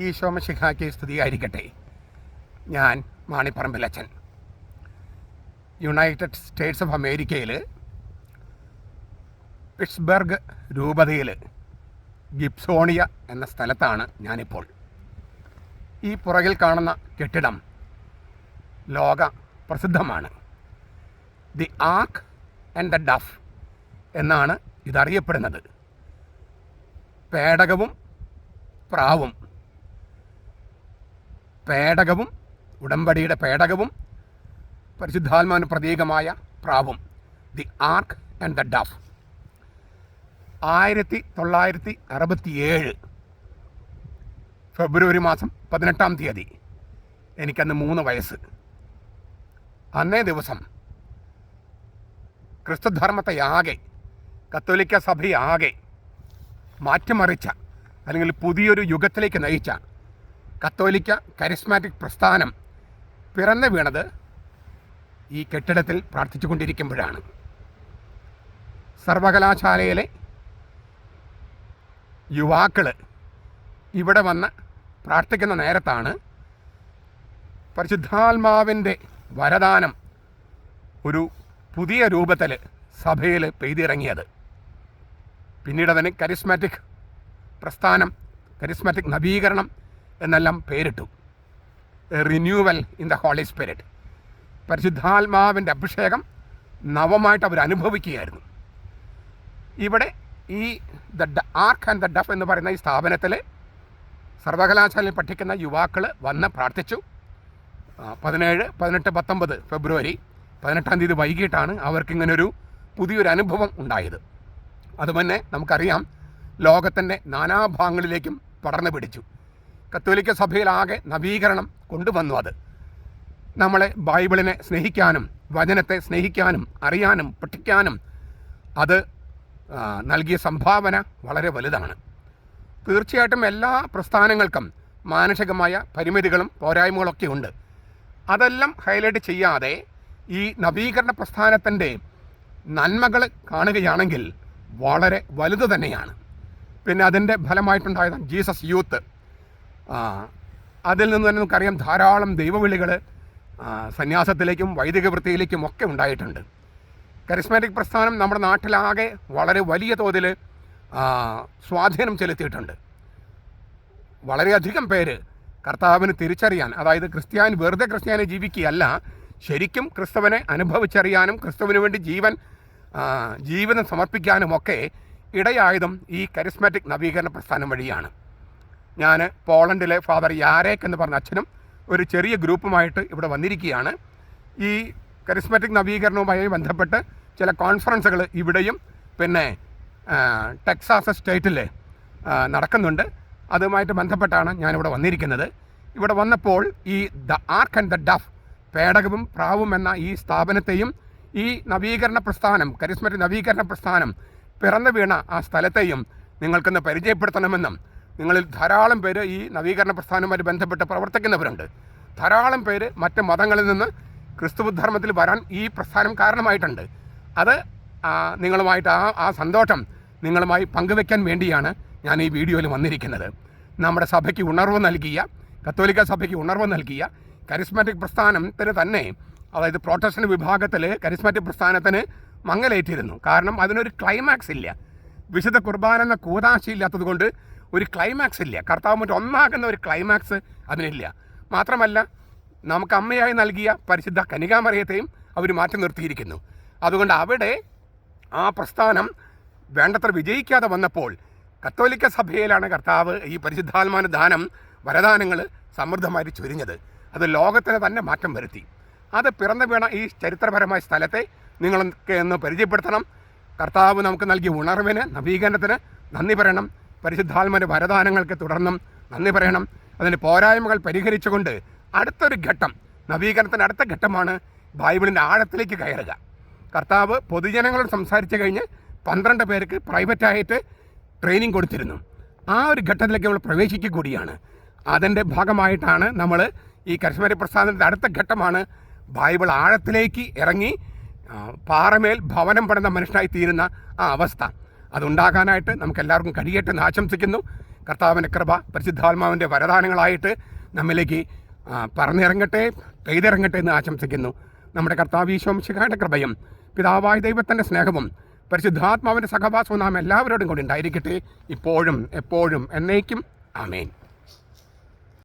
ഈശോ മിശിഹായ്ക്ക് സ്തുതിയായിരിക്കട്ടെ. ഞാൻ മാണിപ്പറമ്പിലച്ചൻ. യുണൈറ്റഡ് സ്റ്റേറ്റ്സ് ഓഫ് അമേരിക്കയിൽ പിറ്റ്സ്ബർഗ് രൂപതയിൽ ഗിബ്സോണിയ എന്ന സ്ഥലത്താണ് ഞാനിപ്പോൾ. ഈ പുറകിൽ കാണുന്ന കെട്ടിടം ലോക പ്രസിദ്ധമാണ്. The ark and the dove എന്നാണ് ഇതറിയപ്പെടുന്നത്. പേടകവും പ്രാവും, പേടകവും ഉടമ്പടിയുടെ പേടകവും പരിശുദ്ധാത്മാവിന് പ്രതീകമായ പ്രാവും, the ark and the dove. 1967 ഫെബ്രുവരി മാസം 18-ാം തീയതി, എനിക്കന്ന് 3 വയസ്സ്. അന്നേ ദിവസം ക്രിസ്തുധർമ്മത്തെയാകെ, കത്തോലിക്ക സഭയാകെ മാറ്റിമറിച്ച, അല്ലെങ്കിൽ പുതിയൊരു യുഗത്തിലേക്ക് നയിച്ച കത്തോലിക്ക കരിസ്മാറ്റിക് പ്രസ്ഥാനം പിറന്നു വീണത് ഈ കെട്ടിടത്തിൽ പ്രാർത്ഥിച്ചുകൊണ്ടിരിക്കുമ്പോഴാണ്. സർവകലാശാലയിലെ യുവാക്കൾ ഇവിടെ വന്ന് പ്രാർത്ഥിക്കുന്ന നേരത്താണ് പരിശുദ്ധാത്മാവിൻ്റെ വരദാനം ഒരു പുതിയ രൂപത്തിൽ സഭയിൽ പെയ്തിറങ്ങിയത്. പിന്നീട് അതിന് കരിസ്മാറ്റിക് പ്രസ്ഥാനം, കരിസ്മാറ്റിക് നവീകരണം എന്നെല്ലാം പേരിട്ടു. Renewal in the holy spirit. പരിശുദ്ധാത്മാവിൻ്റെ അഭിഷേകം നവമായിട്ട് അവർ അനുഭവിക്കുകയായിരുന്നു. ഇവിടെ ഈ the ark and the dove എന്ന് പറയുന്ന ഈ സ്ഥാപനത്തിൽ സർവകലാശാലയിൽ പഠിക്കുന്ന യുവാക്കൾ വന്ന് പ്രാർത്ഥിച്ചു. 17, 18, 19 ഫെബ്രുവരി 18-ാം തീയതി വൈകിട്ടാണ് അവർക്കിങ്ങനൊരു പുതിയൊരു അനുഭവം ഉണ്ടായത്. അതുതന്നെ നമുക്കറിയാം, ലോകത്തിൻ്റെ നാനാഭാഗങ്ങളിലേക്കും പടർന്നു പിടിച്ചു. കത്തോലിക്ക സഭയിലാകെ നവീകരണം കൊണ്ടുവന്നു. അത് നമ്മളെ ബൈബിളിനെ സ്നേഹിക്കാനും വചനത്തെ സ്നേഹിക്കാനും അറിയാനും പഠിക്കാനും അത് നൽകിയ സംഭാവന വളരെ വലുതാണ്. തീർച്ചയായിട്ടും എല്ലാ പ്രസ്ഥാനങ്ങൾക്കും മാനുഷികമായ പരിമിതികളും പോരായ്മകളൊക്കെ ഉണ്ട്. അതെല്ലാം ഹൈലൈറ്റ് ചെയ്യാതെ ഈ നവീകരണ പ്രസ്ഥാനത്തിൻ്റെ നന്മകൾ കാണുകയാണെങ്കിൽ വളരെ വലുത് തന്നെയാണ്. പിന്നെ അതിൻ്റെ ഫലമായിട്ടുണ്ടായതാണ് ജീസസ് യൂത്ത്. അതിൽ നിന്ന് തന്നെ നമുക്കറിയാം, ധാരാളം ദൈവവിളികൾ സന്യാസത്തിലേക്കും വൈദിക വൃത്തിയിലേക്കും ഒക്കെ ഉണ്ടായിട്ടുണ്ട്. കരിസ്മാറ്റിക് പ്രസ്ഥാനം നമ്മുടെ നാട്ടിലാകെ വളരെ വലിയ തോതിൽ സ്വാധീനം ചെലുത്തിയിട്ടുണ്ട്. വളരെയധികം പേര് കർത്താവിന് തിരിച്ചറിയാൻ, അതായത് വെറുതെ ക്രിസ്ത്യാനി ജീവിക്കുകയല്ല, ശരിക്കും ക്രിസ്തുവിനെ അനുഭവിച്ചറിയാനും ക്രിസ്തുവിന് വേണ്ടി ജീവിതം സമർപ്പിക്കാനുമൊക്കെ ഇടയായതും ഈ കരിസ്മാറ്റിക് നവീകരണ പ്രസ്ഥാനം വഴിയാണ്. ഞാൻ പോളണ്ടിലെ ഫാദർ യാരേക്ക് എന്ന് പറഞ്ഞ അച്ഛനും ഒരു ചെറിയ ഗ്രൂപ്പുമായിട്ട് ഇവിടെ വന്നിരിക്കുകയാണ്. ഈ കരിസ്മാറ്റിക് നവീകരണവുമായി ബന്ധപ്പെട്ട് ചില കോൺഫറൻസുകൾ ഇവിടെയും പിന്നെ ടെക്സാസ് സ്റ്റേറ്റിൽ നടക്കുന്നുണ്ട്. അതുമായിട്ട് ബന്ധപ്പെട്ടാണ് ഞാനിവിടെ വന്നിരിക്കുന്നത്. ഇവിടെ വന്നപ്പോൾ ഈ the ark and the dove, പേടകവും പ്രാവും എന്ന ഈ സ്ഥാപനത്തെയും ഈ നവീകരണ പ്രസ്ഥാനം, കരിസ്മാറ്റിക് നവീകരണ പ്രസ്ഥാനം പിറന്നു വീണ ആ സ്ഥലത്തെയും നിങ്ങൾക്കൊന്ന് പരിചയപ്പെടുത്തണമെന്നും, നിങ്ങളിൽ ധാരാളം പേര് ഈ നവീകരണ പ്രസ്ഥാനവുമായി ബന്ധപ്പെട്ട് പ്രവർത്തിക്കുന്നവരുണ്ട്. ധാരാളം പേര് മറ്റ് മതങ്ങളിൽ നിന്ന് ക്രിസ്തുധർമ്മത്തിൽ വരാൻ ഈ പ്രസ്ഥാനം കാരണമായിട്ടുണ്ട്. അത് നിങ്ങളുമായിട്ട് ആ സന്തോഷം നിങ്ങളുമായി പങ്കുവെക്കാൻ വേണ്ടിയാണ് ഞാൻ ഈ വീഡിയോയിൽ വന്നിരിക്കുന്നത്. നമ്മുടെ സഭയ്ക്ക് ഉണർവ് നൽകിയ, കത്തോലിക്ക സഭയ്ക്ക് ഉണർവ് നൽകിയ കരിസ്മാറ്റിക് പ്രസ്ഥാനത്തിന് തന്നെ, അതായത് പ്രൊട്ടസ്റ്റന്റ് വിഭാഗത്തിൽ കരിസ്മാറ്റിക് പ്രസ്ഥാനത്തിന് മങ്ങലേറ്റിരുന്നു. കാരണം അതിനൊരു ക്ലൈമാക്സ് ഇല്ല. വിശുദ്ധ കുർബാന എന്ന കൂദാശയില്ലാത്തത് കൊണ്ട് ഒരു ക്ലൈമാക്സ് ഇല്ല. കർത്താവുമായിട്ട് ഒന്നാകുന്ന ഒരു ക്ലൈമാക്സ് അതിനില്ല. മാത്രമല്ല, നമുക്ക് അമ്മയായി നൽകിയ പരിശുദ്ധ കന്യകാമറിയത്തെയും അവർ മാറ്റി നിർത്തിയിരിക്കുന്നു. അതുകൊണ്ട് അവിടെ ആ പ്രസ്ഥാനം വേണ്ടത്ര വിജയിക്കാതെ വന്നപ്പോൾ കത്തോലിക്ക സഭയിലാണ് കർത്താവ് ഈ പരിശുദ്ധാത്മാവിന്റെ ദാനം, വരദാനങ്ങൾ സമൃദ്ധമായി ചൊരിഞ്ഞത്. അത് ലോകത്തിന് തന്നെ മാറ്റം വരുത്തി. അത് പിറന്നു വീണ ഈ ചരിത്രപരമായ സ്ഥലത്തെ നിങ്ങൾക്ക് ഒന്ന് പരിചയപ്പെടുത്തണം. കർത്താവ് നമുക്ക് നൽകിയ ഉണർവിന്, നവീകരണത്തിന് നന്ദി പറയണം. പരിശുദ്ധാത്മാവിന്റെ വരദാനങ്ങൾക്ക് തുടർന്നും നന്ദി പറയണം. അതിൻ്റെ പോരായ്മകൾ പരിഹരിച്ചുകൊണ്ട് അടുത്തൊരു ഘട്ടം, നവീകരണത്തിൻ്റെ അടുത്ത ഘട്ടമാണ് ബൈബിളിൻ്റെ ആഴത്തിലേക്ക് കയറുക. കർത്താവ് പൊതുജനങ്ങളോട് സംസാരിച്ചു കഴിഞ്ഞ് 12 പേർക്ക് പ്രൈവറ്റായിട്ട് ട്രെയിനിങ് കൊടുത്തിരുന്നു. ആ ഒരു ഘട്ടത്തിലേക്ക് നമ്മൾ പ്രവേശിക്കുക കൂടിയാണ്. അതിൻ്റെ ഭാഗമായിട്ടാണ് നമ്മൾ ഈ കരിസ്മാറ്റിക് പ്രസ്ഥാനത്തിൻ്റെ അടുത്ത ഘട്ടമാണ് ബൈബിൾ ആഴത്തിലേക്ക് ഇറങ്ങി പാറമേൽ ഭവനം പണിത മനുഷ്യനായി തീരുന്ന ആ അവസ്ഥ. അതുണ്ടാകാനായിട്ട് നമുക്കെല്ലാവർക്കും കഴിയട്ടെ എന്ന് ആശംസിക്കുന്നു. കർത്താവിൻ്റെ കൃപ പരിശുദ്ധാത്മാവിൻ്റെ വരദാനങ്ങളായിട്ട് നമ്മിലേക്ക് പറന്നിറങ്ങട്ടെ, പെയ്തിറങ്ങട്ടെ എന്ന് ആശംസിക്കുന്നു. നമ്മുടെ കർത്താവ് ഈശോ മിശിഹായുടെ കൃപയും പിതാവായ ദൈവത്തിൻ്റെ സ്നേഹവും പരിശുദ്ധാത്മാവിൻ്റെ സഹവാസവും നാം എല്ലാവരോടും കൂടി ഉണ്ടായിരിക്കട്ടെ, ഇപ്പോഴും എപ്പോഴും എന്നേക്കും. ആമേൻ.